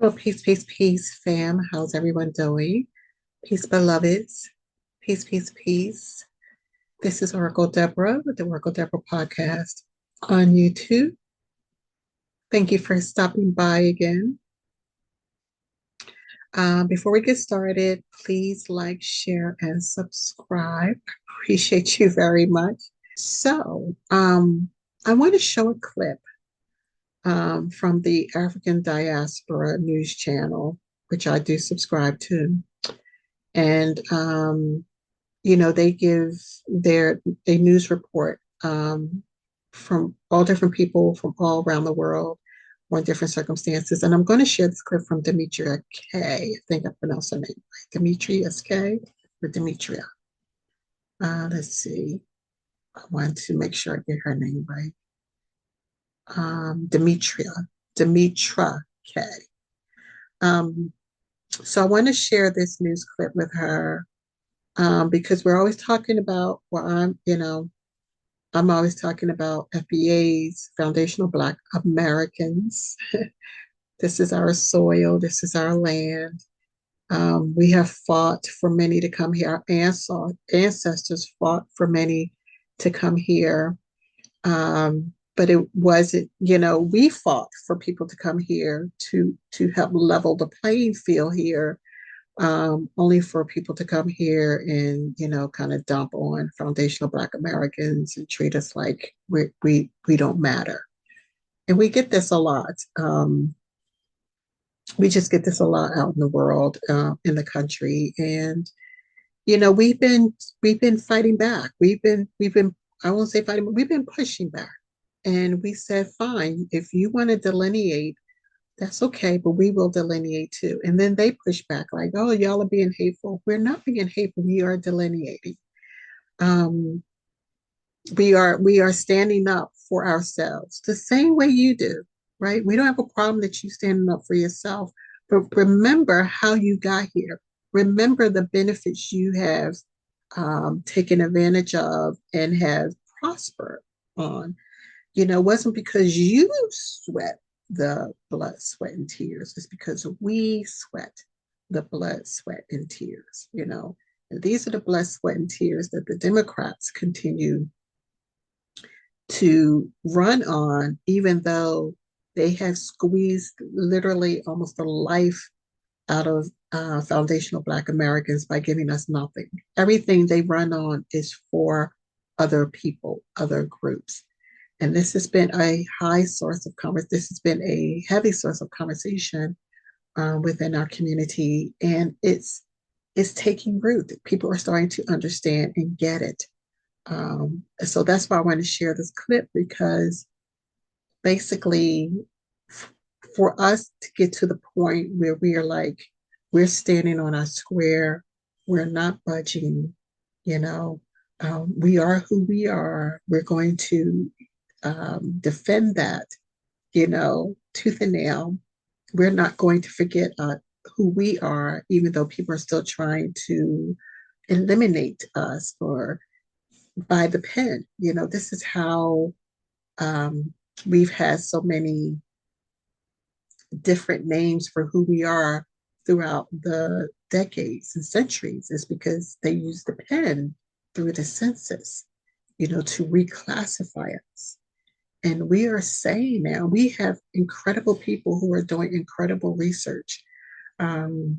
Well, peace, peace, peace, fam. How's everyone doing? Peace, beloveds. Peace, peace, peace. This is Oracle Deborah with the Oracle Deborah podcast on YouTube. Thank you for stopping by again. Before we get started, please like, share, and subscribe. Appreciate you very much. I want to show a clip from the African Diaspora News Channel, which I do subscribe to. And they give their a news report from all different people from all around the world on different circumstances. And I'm going to share this clip from Demetria K. I think I pronounced her name right. Demetria K or Demetria. Let's see. I want to make sure I get her name right. Demetra K. So I want to share this news clip with her because we're always talking about, I'm always talking about FBAs, Foundational Black Americans. This is our soil, this is our land. We have fought for many to come here. Our ancestors fought for many to come here. But it wasn't, we fought for people to come here to help level the playing field here, only for people to come here and, kind of dump on foundational Black Americans and treat us like we don't matter. And we get this a lot. We just get this a lot out in the world, in the country. And, we've been fighting back. We've been, I won't say fighting, but we've been pushing back. And we said, fine, if you want to delineate, that's okay, but we will delineate too. And then they push back like, oh, y'all are being hateful. We're not being hateful. We are delineating. Um, we are standing up for ourselves the same way you do, right? We don't have a problem that you standing up for yourself, but remember how you got here. Remember the benefits you have taken advantage of and have prospered on. It wasn't because you sweat the blood, sweat, and tears. It's because we sweat the blood, sweat, and tears. And these are the blood, sweat, and tears that the Democrats continue to run on, even though they have squeezed literally almost a life out of foundational Black Americans by giving us nothing. Everything they run on is for other people, other groups. And this has been a high source of conversation. This has been a heavy source of conversation within our community, and it's taking root. People are starting to understand and get it. So that's why I want to share this clip, because basically, for us to get to the point where we are like, we're standing on our square, we're not budging, we are who we are. We're going to defend that, tooth and nail. We're not going to forget who we are, even though people are still trying to eliminate us or by the pen. This is how we've had so many different names for who we are throughout the decades and centuries, is because they use the pen through the census, to reclassify us. And we are saying now, we have incredible people who are doing incredible research that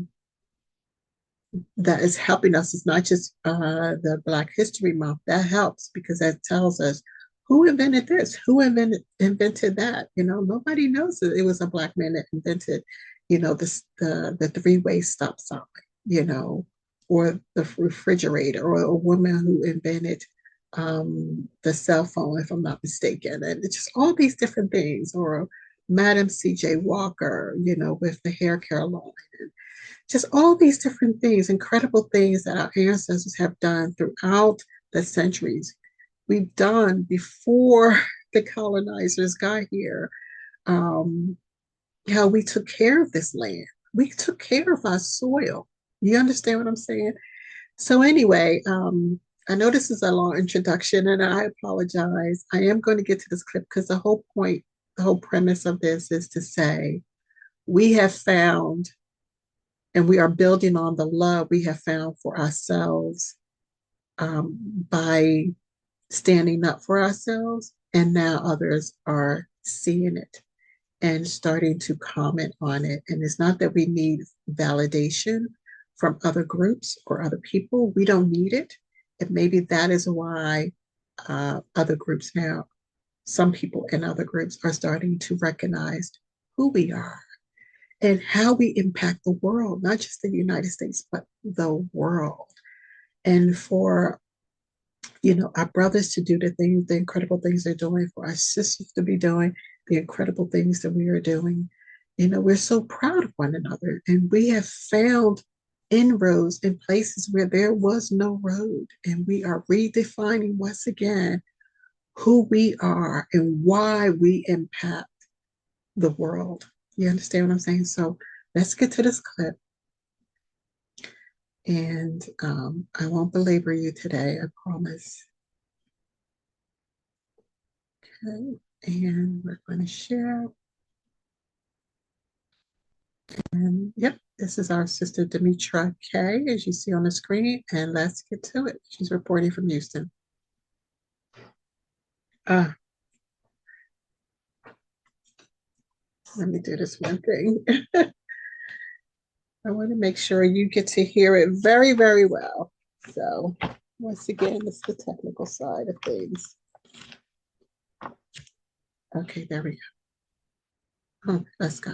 is helping us. It's not just the Black History Month. That helps because that tells us who invented this, who invented that. Nobody knows that it was a Black man that invented, the three-way stop sign, or the refrigerator, or a woman who invented the cell phone, if I'm not mistaken. And it's just all these different things, or Madam C.J. Walker, with the hair care line, and just all these different things, incredible things that our ancestors have done throughout the centuries. We've done before the colonizers got here. How we took care of this land. We took care of our soil. You understand what I'm saying? So anyway, I know this is a long introduction, and I apologize. I am going to get to this clip because the whole point, the whole premise of this is to say, we have found, and we are building on the love we have found for ourselves by standing up for ourselves. And now others are seeing it and starting to comment on it. And it's not that we need validation from other groups or other people. We don't need it. And maybe that is why other groups now, some people in other groups are starting to recognize who we are and how we impact the world, not just the United States, but the world. And for our brothers to do the things, the incredible things they're doing, for our sisters to be doing the incredible things that we are doing. We're so proud of one another, and we have found inroads in places where there was no road, and we are redefining once again who we are and why we impact the world. You understand what I'm saying? So let's get to this clip. And I won't belabor you today, I promise. Okay, and we're going to share. And yep, this is our sister Demetra K, as you see on the screen. And let's get to it. She's reporting from Houston. Let me do this one thing. I want to make sure you get to hear it very, very well. So once again, it's the technical side of things. Okay, there we go. Let's go.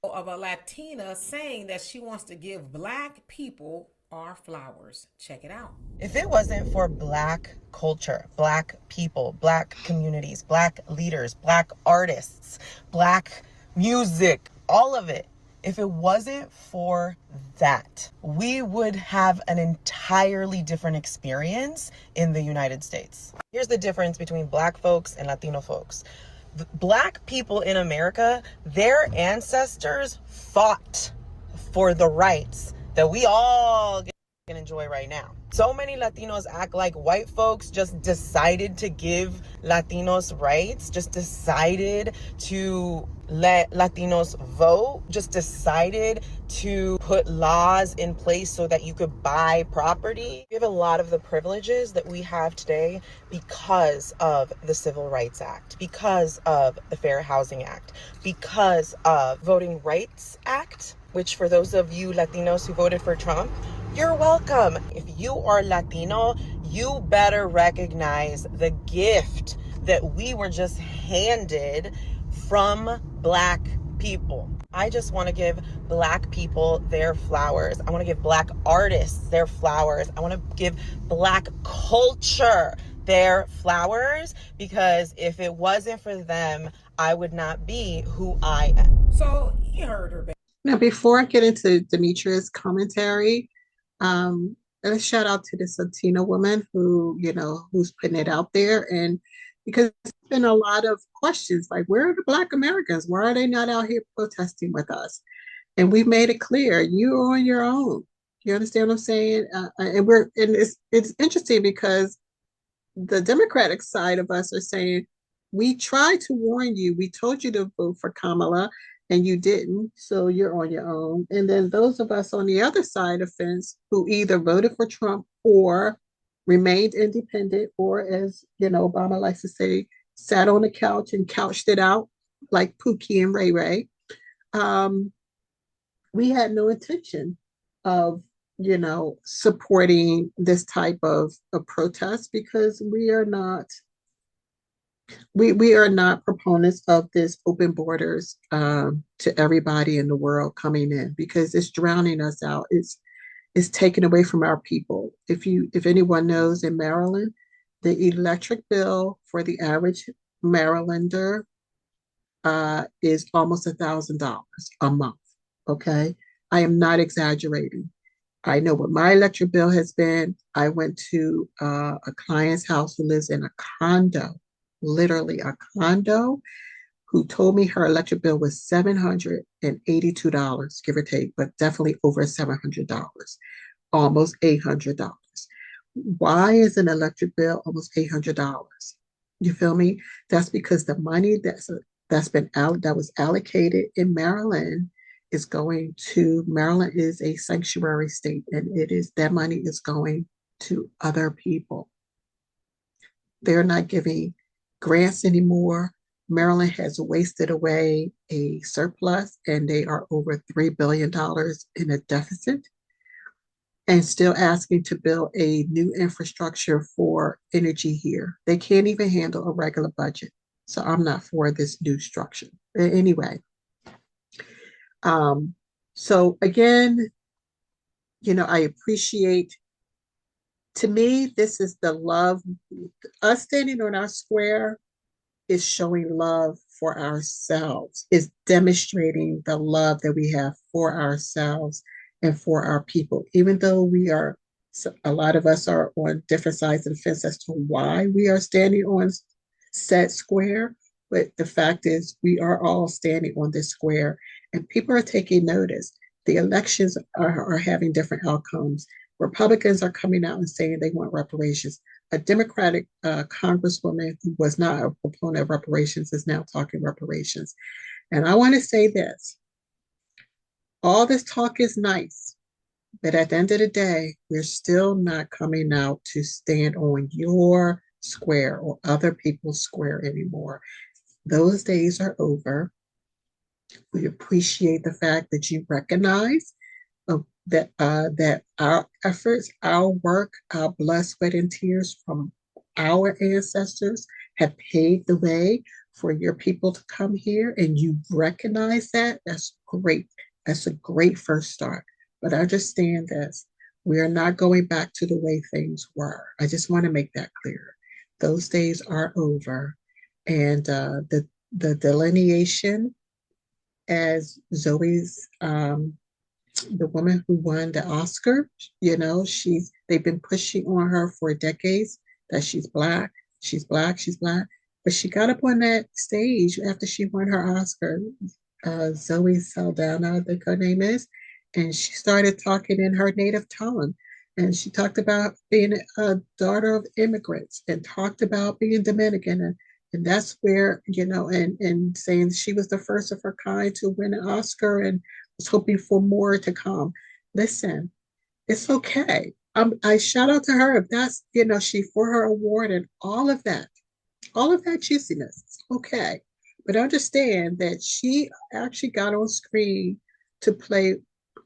Of a Latina saying that she wants to give Black people our flowers. Check it out. If it wasn't for Black culture, Black people, Black communities, Black leaders, Black artists, Black music, all of it, if it wasn't for that, we would have an entirely different experience in the United States. Here's the difference between Black folks and Latino folks. Black people in America, their ancestors fought for the rights that we all can enjoy right now. So many Latinos act like white folks just decided to give Latinos rights, just decided to let Latinos vote, just decided to put laws in place so that you could buy property. We have a lot of the privileges that we have today because of the Civil Rights Act, because of the Fair Housing Act, because of Voting Rights Act, which for those of you Latinos who voted for Trump, you're welcome. If you are Latino, you better recognize the gift that we were just handed from Black people. I just want to give Black people their flowers. I want to give Black artists their flowers. I want to give Black culture their flowers, because if it wasn't for them, I would not be who I am. So you heard her. Now, before I get into Demetra's commentary, a shout out to this Latina woman who's putting it out there. And because there's been a lot of questions like, where are the Black Americans? Why are they not out here protesting with us? And we made it clear, you're on your own. You understand what I'm saying? And it's interesting because the Democratic side of us are saying, we tried to warn you. We told you to vote for Kamala and you didn't, so you're on your own. And then those of us on the other side of the fence who either voted for Trump or remained independent, or as Obama likes to say, sat on the couch and couched it out like Pookie and Ray Ray. We had no intention of supporting this type of protest, because we are not proponents of this open borders to everybody in the world coming in, because it's drowning us out. It's taken away from our people. If anyone knows, in Maryland, the electric bill for the average Marylander is almost $1,000 a month. Okay, I am not exaggerating. I know what my electric bill has been. I went to a client's house who lives in a condo, literally a condo, who told me her electric bill was $782, give or take, but definitely over $700, almost $800. Why is an electric bill almost $800? You feel me? That's because the money that was allocated in Maryland is going to Maryland is a sanctuary state, and that money is going to other people. They're not giving grants anymore. Maryland has wasted away a surplus, and they are over $3 billion in a deficit, and still asking to build a new infrastructure for energy here. They can't even handle a regular budget. So I'm not for this new structure. Anyway, um, so again, I appreciate, to me, this is the love. Us standing on our square is showing love for ourselves, is demonstrating the love that we have for ourselves and for our people. Even though a lot of us are on different sides of the fence as to why we are standing on said square, but the fact is we are all standing on this square, and people are taking notice. The elections are having different outcomes. Republicans are coming out and saying they want reparations. A Democratic congresswoman who was not a proponent of reparations is now talking reparations. And I want to say this, all this talk is nice, but at the end of the day, we're still not coming out to stand on your square or other people's square anymore. Those days are over. We appreciate the fact that you recognize that our efforts, our work, our blood, sweat, and tears from our ancestors have paved the way for your people to come here, and you recognize that. That's great. That's a great first start. But understand this: we are not going back to the way things were. I just want to make that clear. Those days are over, and the delineation, as Zoe's the woman who won the Oscar, they've been pushing on her for decades that she's black, she's black, she's black. But she got up on that stage after she won her Oscar, Zoe Saldana, I think her name is, and she started talking in her native tongue. And she talked about being a daughter of immigrants and talked about being Dominican. And that's where, and saying she was the first of her kind to win an Oscar and was hoping for more to come. Listen, it's okay. I shout out to her if that's, she for her award and all of that juiciness. It's okay. But understand that she actually got on screen to play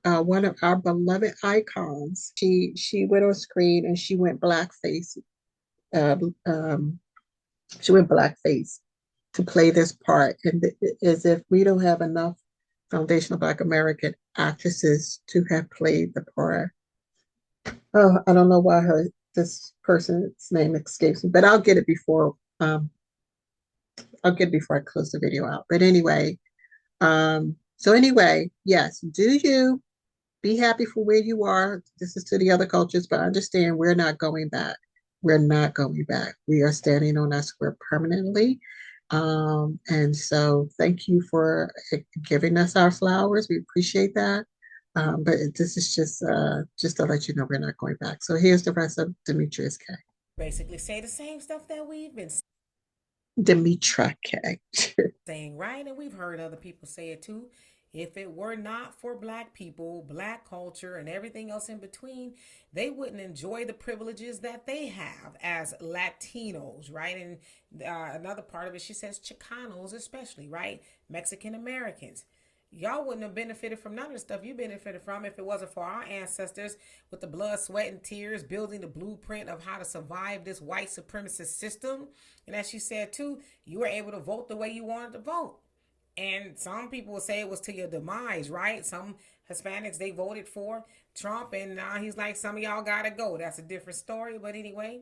one of our beloved icons. She went on screen and she went blackface. Um, um, she went blackface to play this part, and as if we don't have enough foundational Black American actresses to have played the part. Oh, I don't know why this person's name escapes me, but I'll get it before I close the video out. But anyway, yes, do you be happy for where you are. This is to the other cultures, but understand we're not going back. We're not going back. We are standing on our square permanently. And so thank you for giving us our flowers. We appreciate that. But this is just to let you know we're not going back. So here's the rest of Demetrius K. Basically say the same stuff that we've been Demetra K. saying, right? And we've heard other people say it too. If it were not for black people, black culture, and everything else in between, they wouldn't enjoy the privileges that they have as Latinos, right? And another part of it, she says Chicanos, especially, right? Mexican Americans. Y'all wouldn't have benefited from none of the stuff you benefited from if it wasn't for our ancestors with the blood, sweat, and tears building the blueprint of how to survive this white supremacist system. And as she said too, you were able to vote the way you wanted to vote. And some people will say it was to your demise, right? Some Hispanics, they voted for Trump, and now he's like, some of y'all gotta go. That's a different story. But anyway,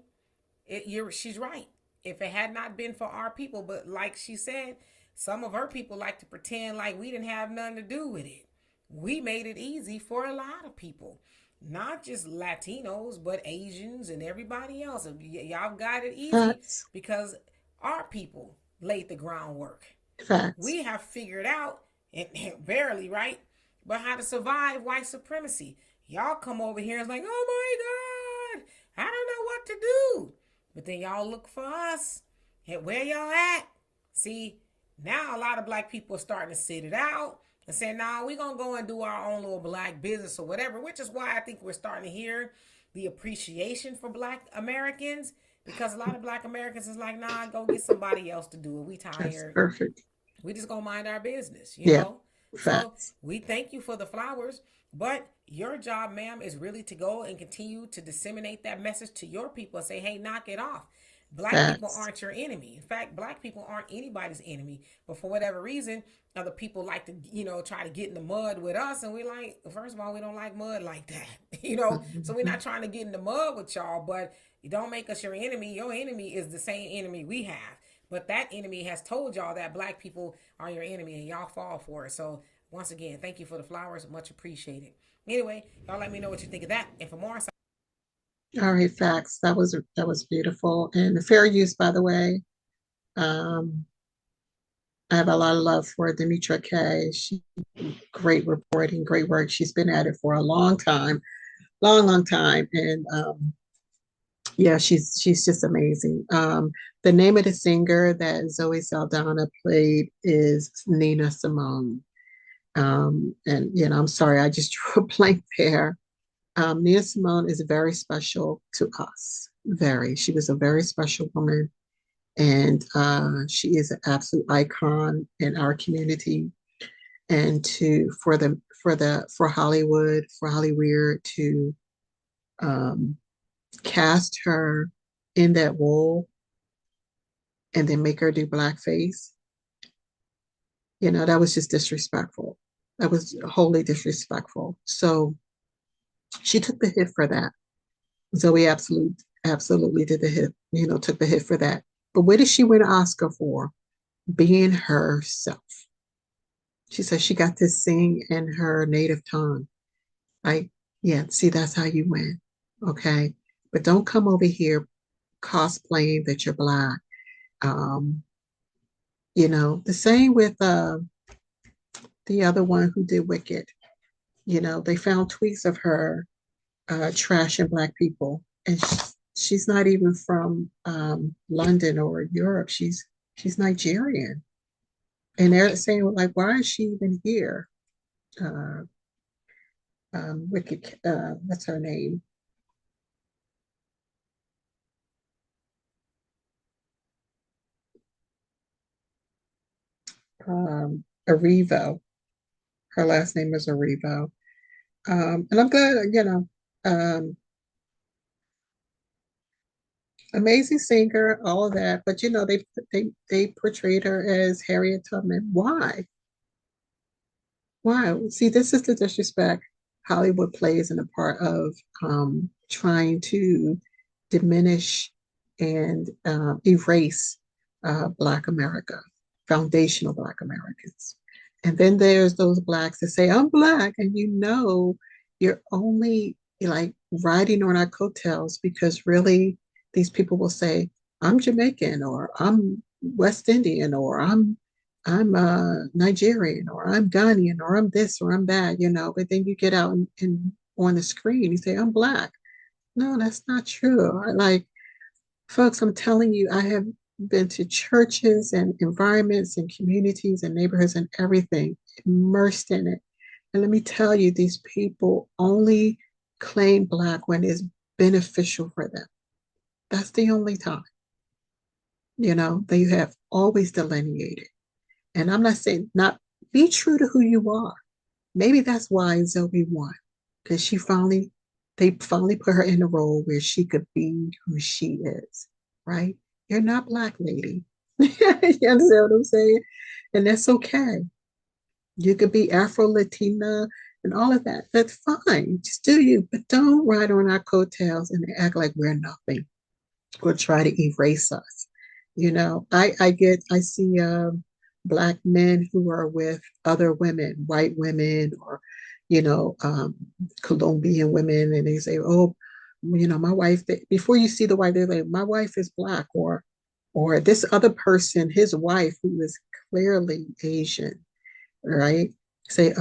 she's right. If it had not been for our people, but like she said, some of her people like to pretend like we didn't have nothing to do with it. We made it easy for a lot of people, not just Latinos, but Asians and everybody else. Y'all got it easy Facts. because our people laid the groundwork. Facts. We have figured out, and barely, right, but how to survive white supremacy. Y'all come over here and it's like, oh my God, I don't know what to do. But then y'all look for us and where y'all at. See, now a lot of black people are starting to sit it out. and saying, nah, we're going to go and do our own little black business or whatever, which is why I think we're starting to hear the appreciation for black Americans, because a lot of black Americans is like, nah, go get somebody else to do it. We That's tired. perfect. We just gonna mind our business, you Yeah, know? So facts. we thank you for the flowers, but your job, ma'am, is really to go and continue to disseminate that message to your people and say, hey, knock it off. Black people Facts. aren't your enemy. In fact, black people aren't anybody's enemy. But for whatever reason, other people like to, try to get in the mud with us. And we like, first of all, we don't like mud like that, So we're Mhm. not trying to get in the mud with y'all, but you don't make us your enemy. Your enemy is the same enemy we have. But that enemy has told y'all that black people are your enemy and y'all fall for it. So once again, thank you for the flowers. Much appreciated. Anyway, y'all let me know what you think of that. And for more, All right, facts. That was beautiful. And the fair use, by the way, um, I have a lot of love for Demetra K. She great reporting, great work. She's been at it for a long time, long, long time. And yeah, she's just amazing. The name of the singer that Zoe Saldana played is Nina Simone. And I'm sorry, I just drew a blank there. Nina Simone is very special to us. Very. She was a very special woman, and she is an absolute icon in our community. And for Hollywood, for Hollyweird to um, cast her in that role and then make her do blackface, that was just disrespectful. That was wholly disrespectful. So she took the hit for that. Zoe absolutely did the hit, took the hit for that. But what did she win an Oscar for? Being herself. She said she got to sing in her native tongue. Like, yeah, see, that's how you win. Okay. But don't come over here cosplaying that you're black. Um, the same with the other one who did Wicked. They found tweets of her trashing black people, and she's not even from London or Europe. She's Nigerian, and they're saying like, why is she even here? Uh, Wicked, what's her name? Arivo. Her last name is Arivo. And I'm glad, amazing singer, all of that. But they portrayed her as Harriet Tubman. Why? Why? See, this is the disrespect Hollywood plays in a part of trying to diminish and erase Black America, foundational Black Americans. And then there's those Blacks that say, I'm Black, and you're only like riding on our coattails because really these people will say, I'm Jamaican or I'm West Indian or I'm Nigerian or I'm Ghanaian or I'm this or I'm that. But then you get out and on the screen, you say, I'm Black. No, that's not true. Like, folks, I'm telling you, I have been to churches and environments and communities and neighborhoods and everything, immersed in it. And let me tell you, these people only claim Black when it's beneficial for them. That's the only time, they have always delineated. And I'm not saying not be true to who you are. Maybe that's why Zoe won, because they finally put her in a role where she could be who she is, right? You're not Black, lady. You understand what I'm saying? And that's okay. You could be Afro Latina and all of that. That's fine. Just do you, but don't ride on our coattails and act like we're nothing or try to erase us. I see Black men who are with other women, white women, or you know, um, Colombian women, and they say, "Oh, my wife." Before you see the wife, they're like, "My wife is Black," or this other person, his wife, who is clearly Asian, right? Say,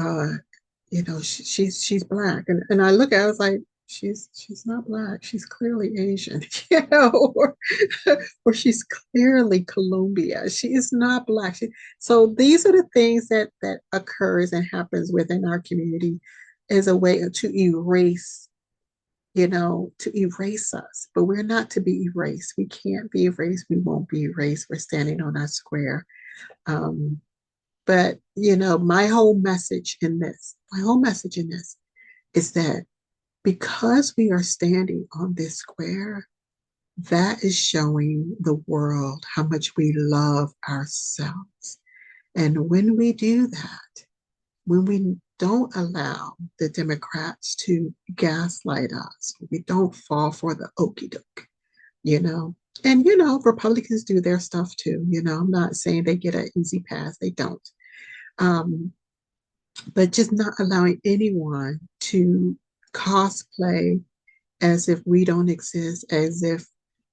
she's Black, and I look at, it, I was like, she's not black. She's clearly Asian, or she's clearly Colombia. She is not black. So these are the things that occurs and happens within our community as a way to erase, to erase us. But we're not to be erased. We can't be erased. We won't be erased. We're standing on our square. Um, but my whole message in this is that because we are standing on this square, that is showing the world how much we love ourselves. And when we do that, when we don't allow the Democrats to gaslight us, we don't fall for the okey doke, you know. And Republicans do their stuff too. I'm not saying they get an easy pass; they don't. Um, but just not allowing anyone to cosplay as if we don't exist, as if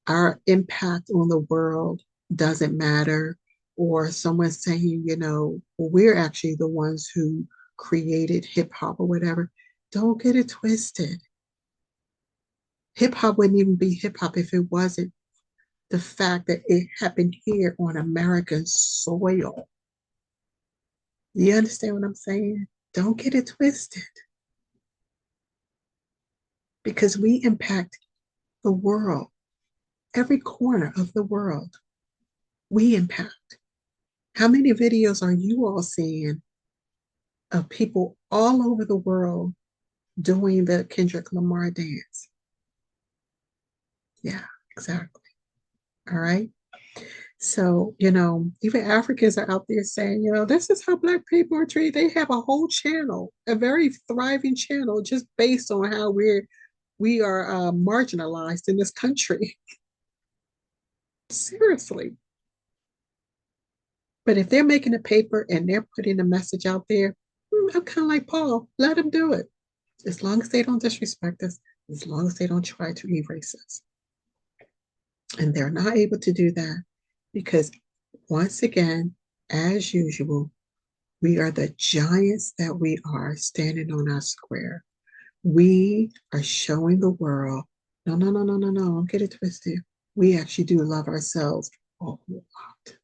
our impact on the world doesn't matter, or someone saying, well, we're actually the ones who created hip hop or whatever. Don't get it twisted. Hip hop wouldn't even be hip hop if it wasn't the fact that it happened here on American soil. You understand what I'm saying? Don't get it twisted, because we impact the world, every corner of the world. We impact. How many videos are you all seeing of people all over the world doing the Kendrick Lamar dance? Yeah, exactly. All right. So, even Africans are out there saying, this is how Black people are treated. They have a whole channel, a very thriving channel, just based on how we are marginalized in this country. Seriously. But if they're making a paper and they're putting a message out there, I'm kind of like Paul, let them do it. As long as they don't disrespect us, as long as they don't try to erase us. And they're not able to do that because, once again, as usual, we are the giants that we are standing on our square. We are showing the world, no, no, no, no, no, no, don't get it twisted. We actually do love ourselves a whole lot.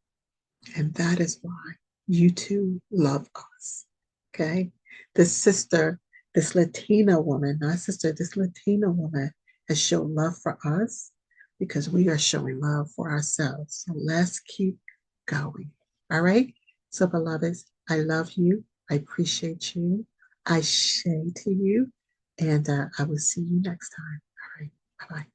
And that is why you too love us. Okay. This sister, this Latina woman, not sister, this Latina woman has shown love for us because we are showing love for ourselves. So let's keep going. All right. So, beloveds, I love you. I appreciate you. I share to you. And I will see you next time. All right. Bye bye.